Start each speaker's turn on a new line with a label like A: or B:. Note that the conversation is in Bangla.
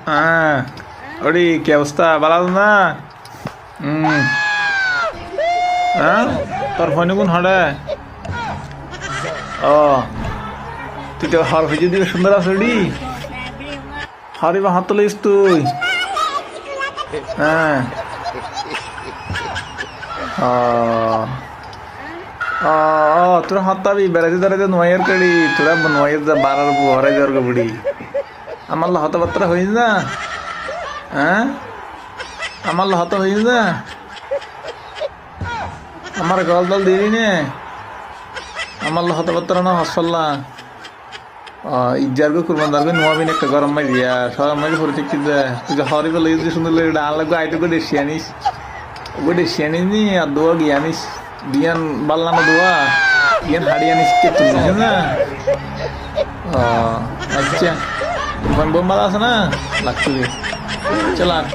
A: হ্যাঁ ওরে কি অবস্থা ভালো আছো না? হ্যাঁ তোর ফোনে কোন হরে? ও তুই তো হর ভিজে দিবে সুন্দর আছো রে। হরে বা হাত তুলিস তুই? হ্যাঁ ও ও তোরা হাত তাবি বেড়াতে দাঁড়াতে নোয়াইয়ের কাড়ি তোরা নোয়াইয়ের যা বারার হরাই যাওয়ার বুড়ি আমার হতবার্তা হইস না। হ্যাঁ আমার হত হইস না, আমার গল দল দিবি নে আমার হতবার্তা না হসল্লা ইজার গো কুরবান দার গো নোয়াবিন একটা গরম মাই দিয়া সরম মাই পরে ঠিক দে তুই হরি বলে ইজ সুন্দর লাগে ডাল লাগো আইতো গো দেশি আনিস গো দেশি আনিস নি আর দোয়া গিয়ে আনিস দিয়ান বাল্লানো দোয়া ইয়ান হাড়ি আনিস কে তুই না। আচ্ছা তোমার বোম্বাল আছে না লাগতো চল আর